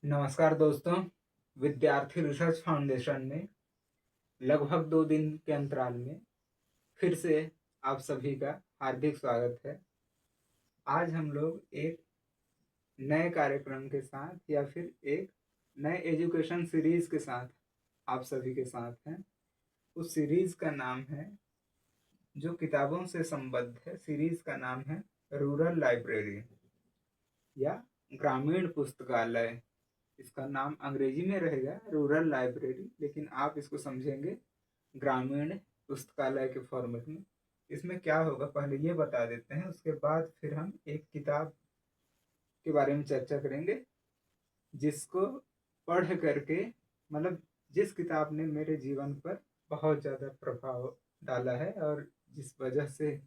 नमस्कार दोस्तों। विद्यार्थी रिसर्च फाउंडेशन ने लगभग 2 दिन के अंतराल में फिर से आप सभी का हार्दिक स्वागत है। आज हम लोग एक नए कार्यक्रम के साथ या फिर एक नए एजुकेशन सीरीज के साथ आप सभी के साथ हैं। उस सीरीज का नाम है, जो किताबों से संबद्ध है, सीरीज का नाम है रूरल लाइब्रेरी या ग्रामीण पुस्तकालय। इसका नाम अंग्रेजी में रहेगा रूरल लाइब्रेरी, लेकिन आप इसको समझेंगे ग्रामीण पुस्तकालय के फॉर्मेट में। इसमें क्या होगा पहले ये बता देते हैं, उसके बाद फिर हम एक किताब के बारे में चर्चा करेंगे जिसको पढ़ करके, मतलब जिस किताब ने मेरे जीवन पर बहुत ज़्यादा प्रभाव डाला है और जिस वजह से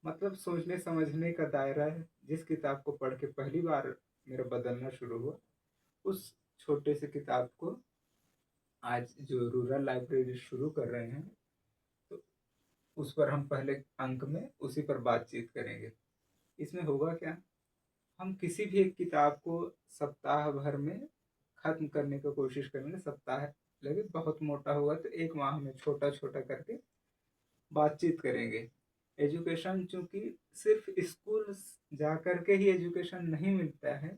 मतलब सोचने समझने का दायरा है, जिस किताब को पढ़ के पहली बार मेरा बदलना शुरू हुआ, उस छोटे से किताब को आज जो रूरल लाइब्रेरी शुरू कर रहे हैं, तो उस पर हम पहले अंक में उसी पर बातचीत करेंगे। इसमें होगा क्या, हम किसी भी एक किताब को सप्ताह भर में खत्म करने की कोशिश करेंगे। सप्ताह लगे, बहुत मोटा हुआ तो 1 माह में छोटा छोटा करके बातचीत करेंगे। एजुकेशन चूंकि सिर्फ स्कूल जा करके ही एजुकेशन नहीं मिलता है।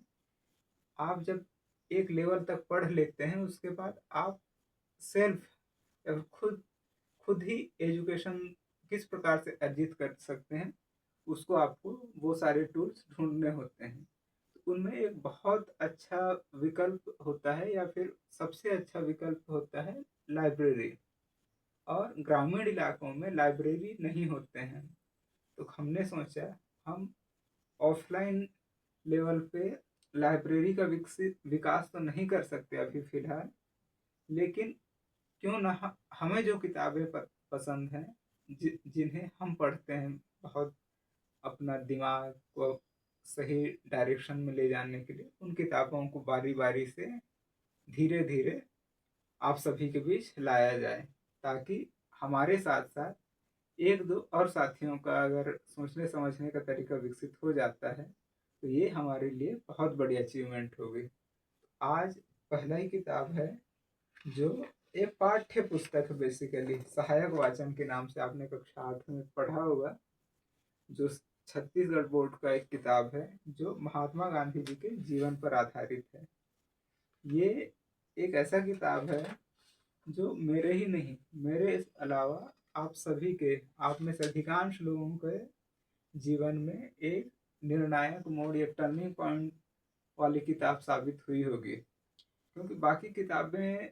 आप जब एक लेवल तक पढ़ लेते हैं, उसके बाद आप सेल्फ या खुद खुद ही एजुकेशन किस प्रकार से अर्जित कर सकते हैं, उसको आपको वो सारे टूल्स ढूंढने होते हैं। तो उनमें एक बहुत अच्छा विकल्प होता है, या फिर सबसे अच्छा विकल्प होता है लाइब्रेरी। और ग्रामीण इलाकों में लाइब्रेरी नहीं होते हैं, तो हमने सोचा हम ऑफलाइन लेवल पे लाइब्रेरी का विकसित विकास तो नहीं कर सकते अभी फिलहाल, लेकिन क्यों ना हमें जो किताबें पसंद हैं, जिन्हें हम पढ़ते हैं बहुत अपना दिमाग को सही डायरेक्शन में ले जाने के लिए, उन किताबों को बारी बारी से धीरे धीरे आप सभी के बीच लाया जाए, ताकि हमारे साथ साथ एक दो और साथियों का अगर सोचने समझने का तरीका विकसित हो जाता है, तो ये हमारे लिए बहुत बड़ी अचीवमेंट होगी। आज पहला ही किताब है जो एक पाठ्य पुस्तक है, बेसिकली सहायक वाचन के नाम से आपने कक्षा 8 में पढ़ा होगा, जो छत्तीसगढ़ बोर्ड का एक किताब है, जो महात्मा गांधी जी के जीवन पर आधारित है। ये एक ऐसा किताब है जो मेरे ही नहीं, मेरे अलावा आप सभी के, आप में से अधिकांश लोगों के जीवन में एक निर्णायक मोड़ या टर्निंग पॉइंट वाली किताब साबित हुई होगी। क्योंकि बाकी किताबें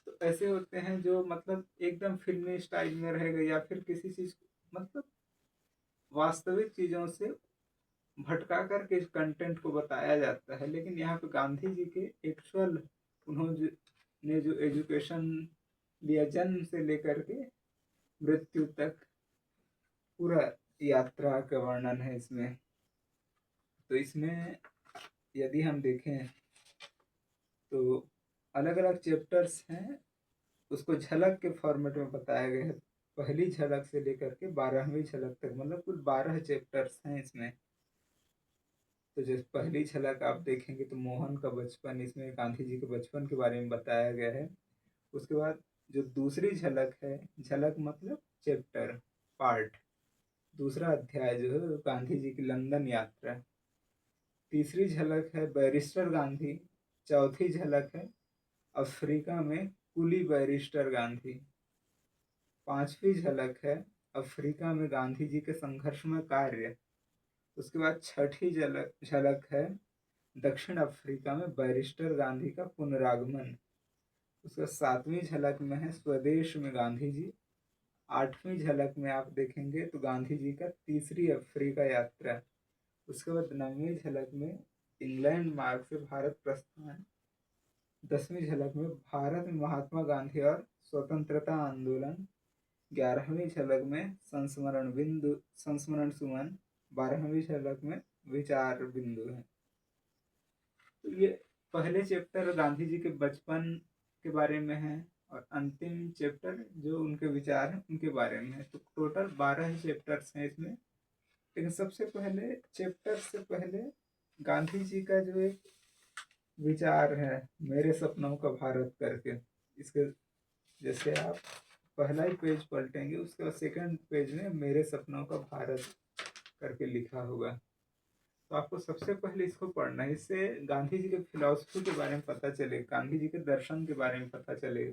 तो ऐसे होते हैं जो मतलब एकदम फिल्मी स्टाइल में रहेगा, या फिर किसी चीज मतलब वास्तविक चीजों से भटका कर के कंटेंट को बताया जाता है। लेकिन यहाँ पे गांधी जी के एक्चुअल, उन्होंने जो एजुकेशन लिया जन्म से लेकर के मृत्यु तक, पूरा यात्रा का वर्णन है इसमें। तो इसमें यदि हम देखें तो अलग अलग चैप्टर्स हैं, उसको झलक के फॉर्मेट में बताया गया है। पहली झलक से लेकर के 12वीं झलक तक, मतलब कुल 12 चैप्टर्स हैं इसमें। तो जैसे पहली झलक आप देखेंगे तो मोहन का बचपन, इसमें गांधी जी के बचपन के बारे में बताया गया है। उसके बाद जो दूसरी झलक है, झलक मतलब चैप्टर, पार्ट, दूसरा अध्याय जो है गांधी जी की लंदन यात्रा। तीसरी झलक है बैरिस्टर गांधी। चौथी झलक है अफ्रीका में कुली बैरिस्टर गांधी। पांचवी झलक है अफ्रीका में गांधी जी के संघर्षमय कार्य। उसके बाद छठी झलक झलक है दक्षिण अफ्रीका में बैरिस्टर गांधी का पुनरागमन। उसके सातवीं झलक में है स्वदेश में गांधी जी। आठवीं झलक में आप देखेंगे तो गांधी जी का तीसरी अफ्रीका यात्रा। उसके बाद 9वीं झलक में इंग्लैंड मार्ग से भारत प्रस्थान। 10वीं झलक में भारत में महात्मा गांधी और स्वतंत्रता आंदोलन। 11वीं झलक में संस्मरण सुमन। 12वीं झलक में विचार बिंदु है। तो ये पहले चैप्टर गांधी जी के बचपन के बारे में है, और अंतिम चैप्टर जो उनके विचार हैं उनके बारे में है। तो टोटल 12 चैप्टर्स हैं इसमें। लेकिन सबसे पहले चैप्टर से पहले गांधी जी का जो एक विचार है मेरे सपनों का भारत करके। इसके जैसे आप पहला ही पेज पलटेंगे, उसके बाद सेकंड पेज में मेरे सपनों का भारत करके लिखा होगा। तो आपको सबसे पहले इसको पढ़ना है। इससे गांधी जी के फिलॉसफी के बारे में पता चले, गांधी जी के दर्शन के बारे में पता चले।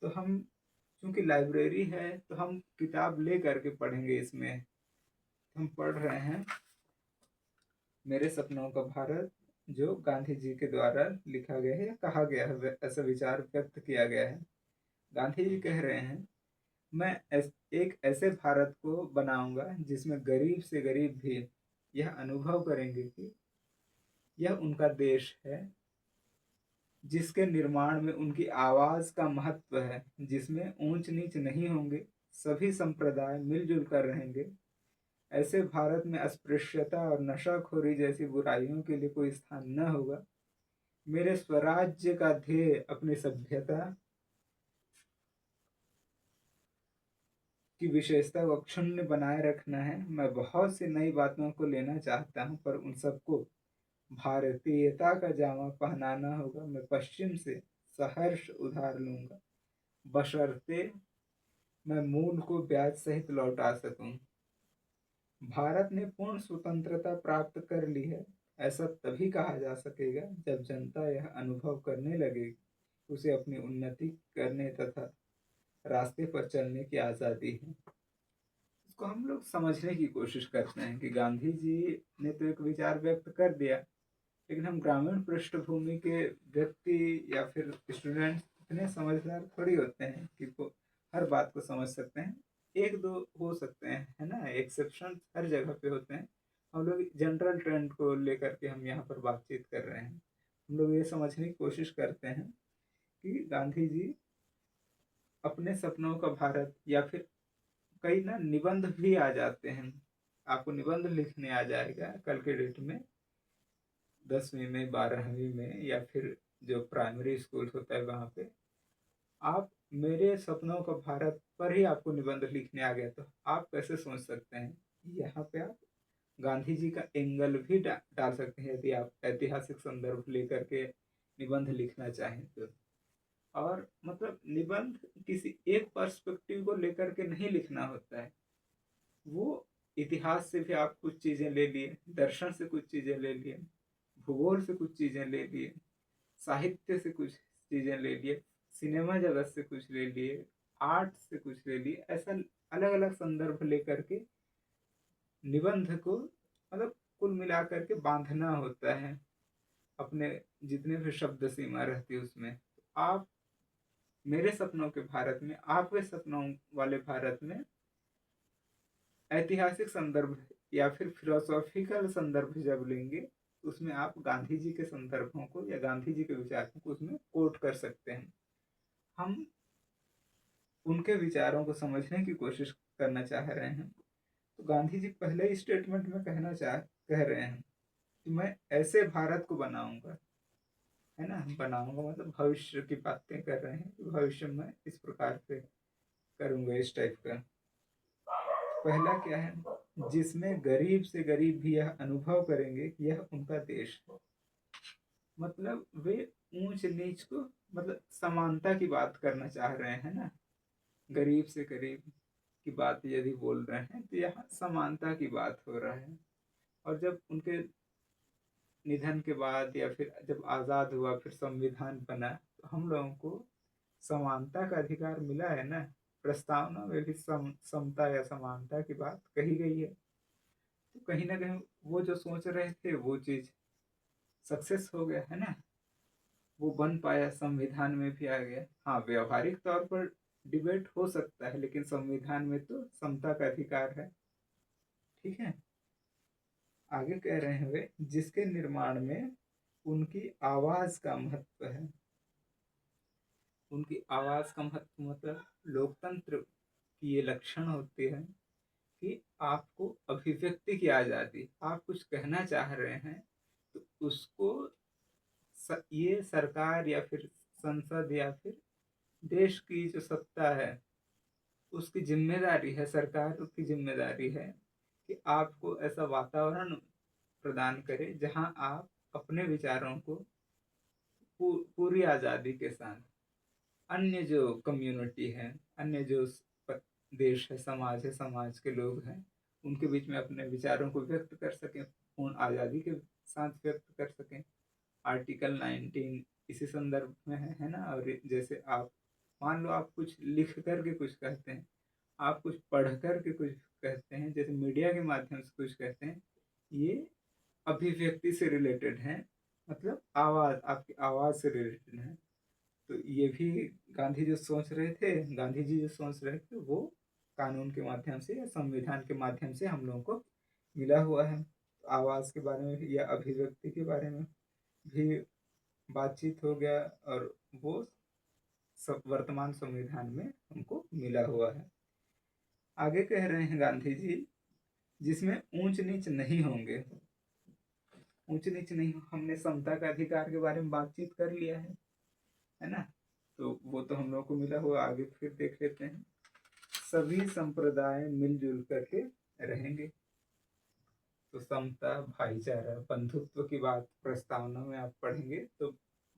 तो हम चूंकि लाइब्रेरी है तो हम किताब ले करके पढ़ेंगे। इसमें हम पढ़ रहे हैं मेरे सपनों का भारत, जो गांधी जी के द्वारा लिखा गया है या कहा गया है, ऐसा विचार व्यक्त किया गया है। गांधी जी कह रहे हैं, मैं एक ऐसे भारत को बनाऊंगा जिसमें गरीब से गरीब भी यह अनुभव करेंगे कि यह उनका देश है, जिसके निर्माण में उनकी आवाज का महत्व है, जिसमें ऊंच नीच नहीं होंगे, सभी संप्रदाय मिलजुल कर रहेंगे। ऐसे भारत में अस्पृश्यता और नशाखोरी जैसी बुराइयों के लिए कोई स्थान न होगा। मेरे स्वराज्य का ध्येय अपनी सभ्यता की विशेषता को अक्षुण्ण बनाए रखना है। मैं बहुत सी नई बातों को लेना चाहता हूँ, पर उन सबको भारतीयता का जामा पहनाना होगा। मैं पश्चिम से सहर्ष उधार लूंगा, बशर्ते मैं मूल को ब्याज सहित लौटा सकूं। भारत ने पूर्ण स्वतंत्रता प्राप्त कर ली है, ऐसा तभी कहा जा सकेगा जब जनता यह अनुभव करने लगेगी, उसे अपनी उन्नति करने तथा रास्ते पर चलने की आज़ादी है। इसको हम लोग समझने की कोशिश करते हैं कि गांधी जी ने तो एक विचार व्यक्त कर दिया, लेकिन हम ग्रामीण पृष्ठभूमि के व्यक्ति या फिर स्टूडेंट इतने समझदार थोड़ी होते हैं कि वो हर बात को समझ सकते हैं। एक दो हो सकते हैं, है ना, एक्सेप्शन हर जगह पे होते हैं। हम लोग जनरल ट्रेंड को लेकर के हम यहाँ पर बातचीत कर रहे हैं। हम लोग ये समझने की कोशिश करते हैं कि गांधी जी अपने सपनों का भारत, या फिर कई ना निबंध भी आ जाते हैं। आपको निबंध लिखने आ जाएगा कल के डेट में, 10वीं में, 12वीं में, या फिर जो प्राइमरी स्कूल होता है वहां पे आप मेरे सपनों का भारत पर ही आपको निबंध लिखने आ गया, तो आप कैसे सोच सकते हैं। यहाँ पे आप गांधी जी का एंगल भी डाल सकते हैं, यदि आप ऐतिहासिक संदर्भ लेकर के निबंध लिखना चाहें तो। और मतलब निबंध किसी एक पर्सपेक्टिव को लेकर के नहीं लिखना होता है। वो इतिहास से भी आप कुछ चीजें ले लिए, दर्शन से कुछ चीजें ले लिए, भूगोल से कुछ चीजें ले लिए, साहित्य से कुछ चीजें ले लिए, सिनेमा जगत से कुछ ले लिए, आर्ट से कुछ ले लिए। ऐसा अलग अलग संदर्भ लेकर के निबंध को मतलब कुल मिलाकर के बांधना होता है अपने जितने भी शब्द सीमा रहती है उसमें। तो आप मेरे सपनों के भारत में, आपके सपनों वाले भारत में ऐतिहासिक संदर्भ या फिर फिलोसॉफिकल संदर्भ जब लेंगे, उसमें आप गांधी जी के संदर्भों को या गांधी जी के विचारों को उसमें कोट कर सकते हैं। हम उनके विचारों को समझने की कोशिश करना चाह रहे हैं। तो गांधी जी पहले ही स्टेटमेंट में कह रहे हैं कि मैं ऐसे भारत को बनाऊंगा, है ना, बनाऊंगा मतलब भविष्य की बातें कर रहे हैं कि भविष्य में इस प्रकार से करूंगा, इस टाइप का। पहला क्या है, जिसमें गरीब से गरीब भी यह अनुभव करेंगे कि यह उनका देश है। मतलब वे ऊंच नीच को मतलब समानता की बात करना चाह रहे हैं ना। गरीब से गरीब की बात यदि बोल रहे हैं तो यहाँ समानता की बात हो रहा है। और जब उनके निधन के बाद या फिर जब आज़ाद हुआ, फिर संविधान बना, तो हम लोगों को समानता का अधिकार मिला है ना। प्रस्तावना में भी समता या समानता की बात कही गई है। तो कहीं ना कहीं वो जो सोच रहे थे वो चीज सक्सेस हो गया, है ना। वो बन पाया, संविधान में भी आ गया। हाँ, व्यवहारिक तौर पर डिबेट हो सकता है, लेकिन संविधान में तो समता का अधिकार है। ठीक है, आगे कह रहे हैं वे, जिसके निर्माण में उनकी आवाज का महत्व है। उनकी आवाज का महत्व मतलब लोकतंत्र की ये लक्षण होती है कि आपको अभिव्यक्ति की आजादी, आप कुछ कहना चाह रहे हैं तो उसको ये सरकार या फिर संसद या फिर देश की जो सत्ता है उसकी जिम्मेदारी है, सरकार की जिम्मेदारी है कि आपको ऐसा वातावरण प्रदान करे जहां आप अपने विचारों को पूरी आज़ादी के साथ अन्य जो कम्युनिटी है, अन्य जो देश है, समाज है, समाज के लोग हैं, उनके बीच में अपने विचारों को व्यक्त कर सकें, पूर्ण आज़ादी के साथ व्यक्त कर सकें। आर्टिकल 19 इसी संदर्भ में है ना। और जैसे आप मान लो आप कुछ लिख करके कुछ कहते हैं, आप कुछ पढ़ करके कुछ कहते हैं, जैसे मीडिया के माध्यम से कुछ कहते हैं, ये अभिव्यक्ति से रिलेटेड है, मतलब आवाज, आपकी आवाज से रिलेटेड है। तो ये भी गांधी जो सोच रहे थे, गांधी जी जो सोच रहे थे, वो कानून के माध्यम से या संविधान के माध्यम से हम लोगों को मिला हुआ है। तो आवाज के बारे में या अभिव्यक्ति के बारे में भी बातचीत हो गया, और वो सब वर्तमान संविधान में हमको मिला हुआ है। आगे कह रहे हैं गांधी जी, जिसमें ऊंच नीच नहीं होंगे। ऊंच नीच नहीं, हमने समता का अधिकार के बारे में बातचीत कर लिया है ना। तो वो तो हम लोग को मिला हुआ, आगे फिर देख लेते हैं। सभी संप्रदाय मिलजुल करके रहेंगे। तो समता, भाईचारा, बंधुत्व की बात प्रस्तावना में आप पढ़ेंगे तो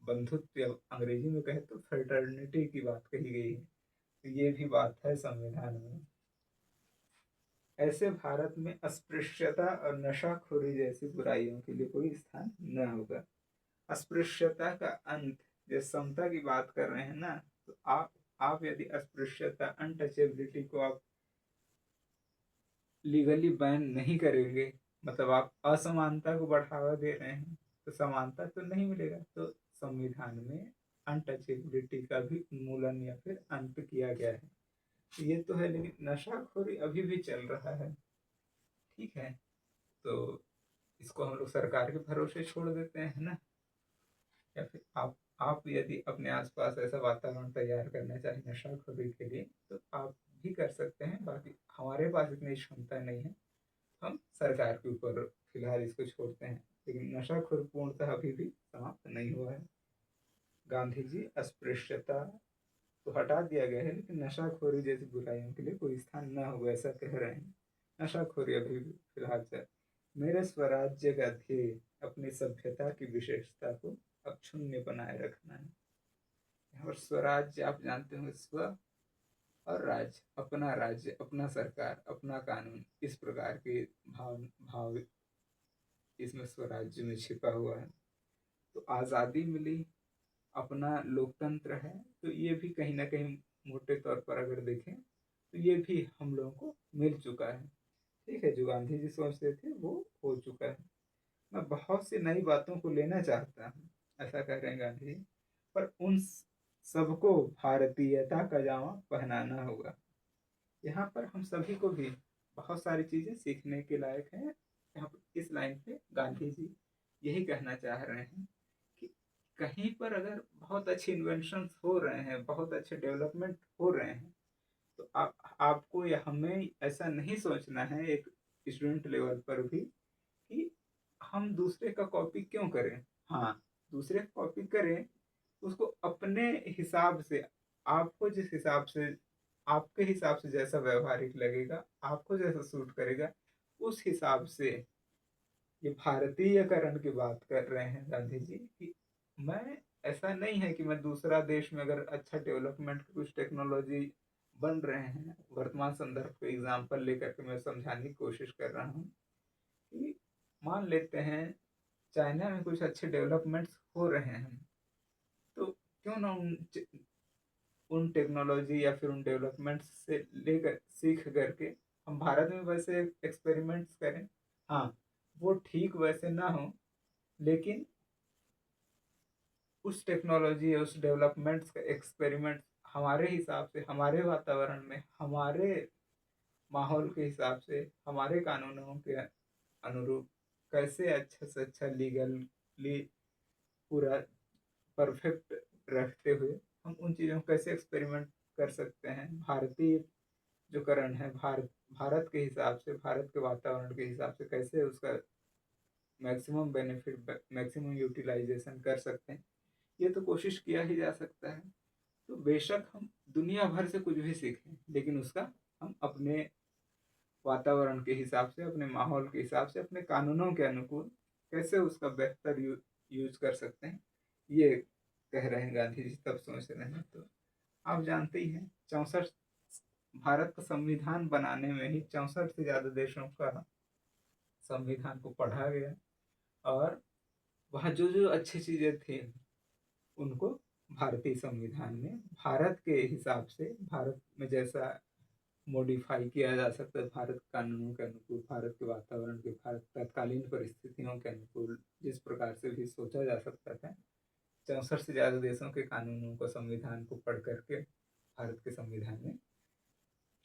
बंधुत्व, या अंग्रेजी में कहे तो फ्रेटर्निटी की बात कही गई है। तो ये भी बात है संविधान में। ऐसे भारत में अस्पृश्यता और नशाखोरी जैसी बुराइयों के लिए कोई स्थान न होगा। अस्पृश्यता का अंत, जैसे समता की बात कर रहे हैं ना, तो आप यदि अस्पृश्यता, अनटचेबिलिटी को आप लीगली बैन नहीं करेंगे, मतलब आप असमानता को बढ़ावा दे रहे हैं, तो समानता तो नहीं मिलेगा। तो संविधान में अनटचेबिलिटी का भी उन्मूलन या फिर अंत किया गया है। ये तो है, लेकिन नशाखोरी अभी भी चल रहा है। ठीक है, तो इसको हम लोग सरकार के भरोसे छोड़ देते हैं ना। या फिर आप यदि अपने आसपास ऐसा वातावरण तैयार करना चाहें नशाखोरी के लिए, तो आप भी कर सकते हैं। बाकी हमारे पास इतनी क्षमता नहीं है, हम सरकार के ऊपर फिलहाल इसको छोड़ते हैं। लेकिन नशाखोरी पूर्णतः अभी भी समाप्त नहीं हुआ है। गांधी जी अस्पृश्यता तो हटा दिया गया है, लेकिन नशाखोरी जैसी बुराइयों के लिए कोई स्थान न हो, ऐसा कह रहे हैं। नशाखोरी अभी भी फिलहाल चल। मेरे स्वराज्य का ध्येय अपनी सभ्यता की विशेषता को अक्षुण्य बनाए रखना है। यहाँ पर स्वराज्य आप जानते होंगे, स्व और राज्य, अपना राज्य, अपना सरकार, अपना कानून, इस प्रकार के भाव भाव इसमें स्वराज्य में छिपा हुआ है। तो आज़ादी मिली, अपना लोकतंत्र है, तो ये भी कहीं ना कहीं मोटे तौर पर अगर देखें तो ये भी हम लोगों को मिल चुका है। ठीक है, जो गांधी जी सोचते थे वो हो चुका है। मैं बहुत सी नई बातों को लेना चाहता हूँ, ऐसा कह रहे हैं गांधी जी, पर उन सबको भारतीयता का जामा पहनाना होगा। यहाँ पर हम सभी को भी बहुत सारी चीजें सीखने के लायक हैं। यहाँ पर इस लाइन पे गांधी जी यही कहना चाह रहे हैं कि कहीं पर अगर बहुत अच्छे इन्वेंशन हो रहे हैं, बहुत अच्छे डेवलपमेंट हो रहे हैं, तो आपको या हमें ऐसा नहीं सोचना है, एक स्टूडेंट लेवल पर भी, कि हम दूसरे का कॉपी क्यों करें। हाँ, दूसरे का कॉपी करें, उसको अपने हिसाब से, आपको जिस हिसाब से, आपके हिसाब से जैसा व्यवहारिक लगेगा, आपको जैसा सूट करेगा, उस हिसाब से। ये भारतीयकरण की बात कर रहे हैं गांधी जी कि मैं, ऐसा नहीं है कि मैं दूसरा देश में अगर अच्छा डेवलपमेंट कुछ टेक्नोलॉजी बन रहे हैं, वर्तमान संदर्भ को एग्जाम्पल लेकर के मैं समझाने की कोशिश कर रहा हूँ कि मान लेते हैं चाइना में कुछ अच्छे डेवलपमेंट्स हो रहे हैं, तो क्यों ना उन टेक्नोलॉजी या फिर उन डेवलपमेंट्स से लेकर सीख करके हम भारत में वैसे एक्सपेरिमेंट्स करें। हाँ, वो ठीक वैसे ना हो, लेकिन उस टेक्नोलॉजी या उस डेवलपमेंट्स का एक्सपेरिमेंट हमारे हिसाब से, हमारे वातावरण में, हमारे माहौल के हिसाब से, हमारे कानूनों के अनुरूप कैसे अच्छा से अच्छा लीगली पूरा परफेक्ट रखते हुए हम उन चीज़ों को कैसे एक्सपेरिमेंट कर सकते हैं। भारतीय जो करण है, भारत के हिसाब से, भारत के वातावरण के हिसाब से कैसे उसका मैक्सिमम बेनिफिट, मैक्सिमम यूटिलाइजेशन कर सकते हैं, ये तो कोशिश किया ही जा सकता है। तो बेशक हम दुनिया भर से कुछ भी सीखें, लेकिन उसका हम अपने वातावरण के हिसाब से, अपने माहौल के हिसाब से, अपने कानूनों के अनुकूल कैसे उसका बेहतर यूज कर सकते हैं, ये कह रहे हैं गांधी जी तब सोच रहे हैं, तो आप जानते ही हैं 64 भारत का संविधान बनाने में ही 64 से ज्यादा देशों का संविधान को पढ़ा गया, और वहाँ जो जो अच्छी चीजें थी उनको भारतीय संविधान में भारत के हिसाब से, भारत में जैसा मॉडिफाई किया जा सकता है, भारत कानूनों के अनुकूल, भारत के वातावरण के, भारत तत्कालीन परिस्थितियों के अनुकूल जिस प्रकार से भी सोचा जा सकता था, 64 से ज्यादा देशों के कानूनों को, संविधान को पढ़ करके भारत के संविधान में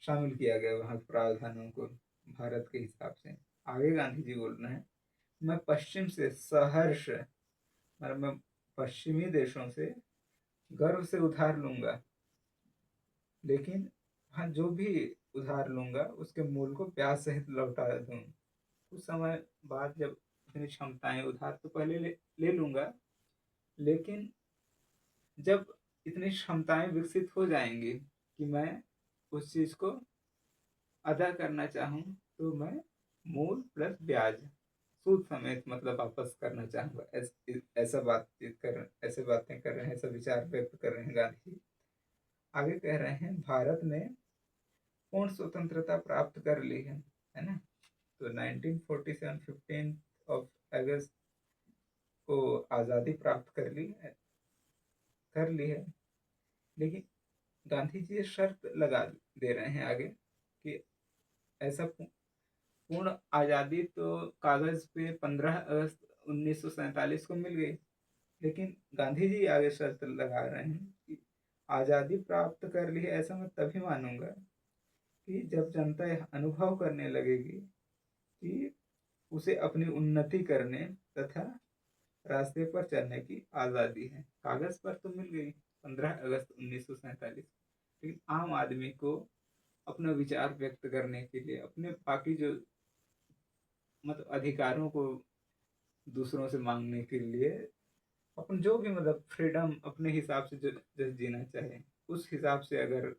शामिल किया गया, वहाँ प्रावधानों को भारत के हिसाब से। आगे गांधी जी बोल रहे हैं, मैं पश्चिम से सहर्ष, मतलब मैं पश्चिमी देशों से गर्व से उधार लूंगा, लेकिन हाँ जो भी उधार लूंगा उसके मूल को ब्याज सहित लौटा दूं। कुछ समय बाद जब इतनी क्षमताएं, उधार तो पहले ले लूंगा, लेकिन जब इतनी क्षमताएं विकसित हो जाएंगी कि मैं उस चीज को अदा करना चाहूँ, तो मैं मूल प्लस ब्याज सूद समेत मतलब वापस करना चाहूंगा। ऐसा बातचीत कर, ऐसे बातें कर रहे हैं, ऐसा विचार व्यक्त कर रहे हैं गांधी जी। आगे कह रहे हैं, भारत ने पूर्ण स्वतंत्रता प्राप्त कर ली है ना। तो 1947 15 अगस्त को आज़ादी प्राप्त कर ली है, लेकिन गांधी जी ये शर्त लगा दे रहे हैं आगे कि ऐसा पूर्ण आज़ादी तो कागज पे 15 अगस्त 1947 को मिल गई, लेकिन गांधी जी आगे शर्त लगा रहे हैं कि आज़ादी प्राप्त कर ली है ऐसा मैं तभी मानूंगा कि जब जनता यह अनुभव करने लगेगी कि उसे अपनी उन्नति करने तथा रास्ते पर चलने की आज़ादी है। कागज पर तो मिल गई 15 अगस्त 1947, लेकिन आम आदमी को अपना विचार व्यक्त करने के लिए, अपने बाकी जो मतलब अधिकारों को दूसरों से मांगने के लिए, अपन जो भी मतलब फ्रीडम अपने हिसाब से जो जीना चाहे उस हिसाब से अगर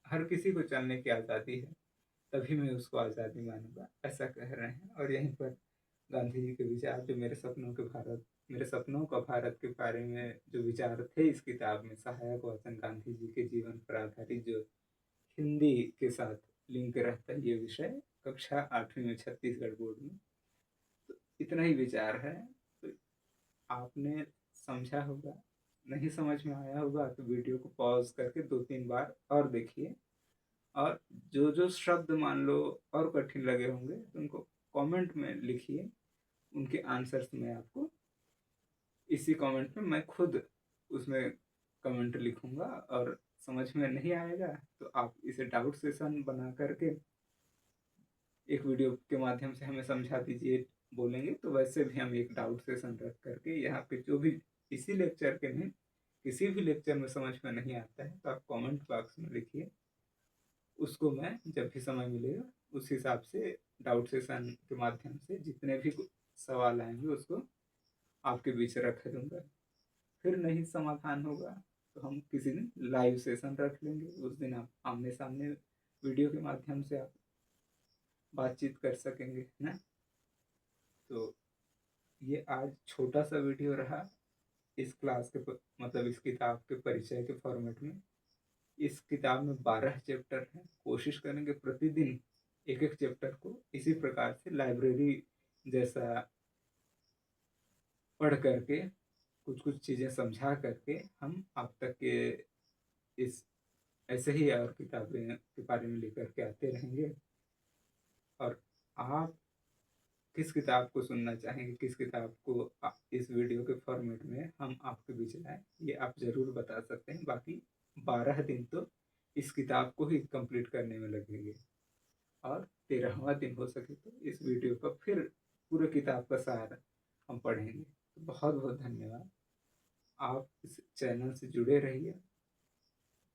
हर किसी को चलने की आज़ादी है, तभी मैं उसको आज़ादी मानूंगा, ऐसा कह रहे हैं। और यहीं पर गांधी जी के विचार, जो मेरे सपनों का भारत के बारे में जो विचार थे इस किताब में, सहायक वचन गांधी जी के जीवन पर आधारित, जो हिंदी के साथ लिंक रहता है ये विषय, कक्षा 8वीं में छत्तीसगढ़ बोर्ड में, तो इतना ही विचार है। तो आपने समझा होगा, नहीं समझ में आया होगा तो वीडियो को पॉज करके 2-3 बार और देखिए, और जो जो शब्द मान लो और कठिन लगे होंगे तो उनको कमेंट में लिखिए, उनके आंसर्स मैं आपको इसी कमेंट में मैं खुद उसमें कमेंट लिखूंगा। और समझ में नहीं आएगा तो आप इसे डाउट सेशन बना करके एक वीडियो के माध्यम से हमें समझा दीजिए, बोलेंगे तो वैसे भी हम एक डाउट सेशन रख करके यहाँ पे जो भी इसी लेक्चर के नहीं किसी भी लेक्चर में समझ में नहीं आता है तो आप कमेंट बॉक्स में लिखिए, उसको मैं जब भी समय मिलेगा उस हिसाब से डाउट सेशन के माध्यम से जितने भी सवाल आएंगे उसको आपके बीच रख दूंगा। फिर नहीं समाधान होगा तो हम किसी दिन लाइव सेशन रख लेंगे, उस दिन आप आमने सामने वीडियो के माध्यम से आप बातचीत कर सकेंगे ना। तो ये आज छोटा सा वीडियो रहा इस क्लास के मतलब इस किताब के परिचय के फॉर्मेट में। इस किताब में 12 चैप्टर हैं, कोशिश करेंगे प्रतिदिन एक एक चैप्टर को इसी प्रकार से लाइब्रेरी जैसा पढ़ करके कुछ कुछ चीज़ें समझा करके हम आप तक के इस ऐसे ही और किताबें के बारे में लेकर के आते रहेंगे। और आप किस किताब को सुनना चाहेंगे, किस किताब को इस वीडियो के फॉर्मेट में हम आपके बीच लाएं, ये आप ज़रूर बता सकते हैं। बाकी 12 दिन तो इस किताब को ही कंप्लीट करने में लगेंगे, और 13वां दिन हो सके तो इस वीडियो का फिर पूरे किताब का सार हम पढ़ेंगे। तो बहुत बहुत धन्यवाद। आप इस चैनल से जुड़े रहिए।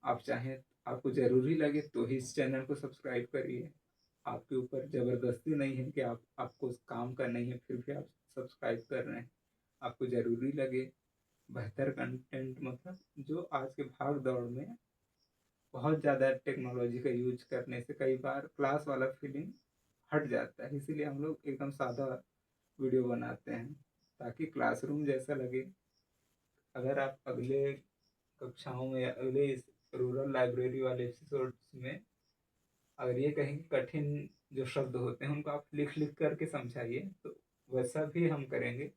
आप चाहें, आपको ज़रूरी लगे तो ही इस चैनल को सब्सक्राइब करिए, आपके ऊपर ज़बरदस्ती नहीं है कि आपको काम करना ही है फिर भी आप सब्सक्राइब कर रहे हैं। आपको ज़रूरी लगे बेहतर कंटेंट, मतलब जो आज के भाग दौड़ में बहुत ज़्यादा टेक्नोलॉजी का यूज करने से कई बार क्लास वाला फीलिंग हट जाता है, इसीलिए हम लोग एकदम सादा वीडियो बनाते हैं ताकि क्लासरूम जैसा लगे। अगर आप अगले कक्षाओं में या अगले इस रूरल लाइब्रेरी वाले एपिसोड्स में अगर ये कहीं कठिन जो शब्द होते हैं उनको आप लिख लिख करके समझाइए, तो वैसा भी हम करेंगे।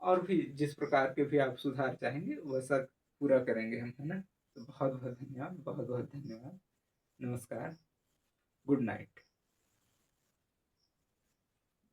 और भी जिस प्रकार के भी आप सुधार चाहेंगे वैसा पूरा करेंगे हम, है ना। तो बहुत बहुत धन्यवाद, बहुत बहुत धन्यवाद। नमस्कार। Good night.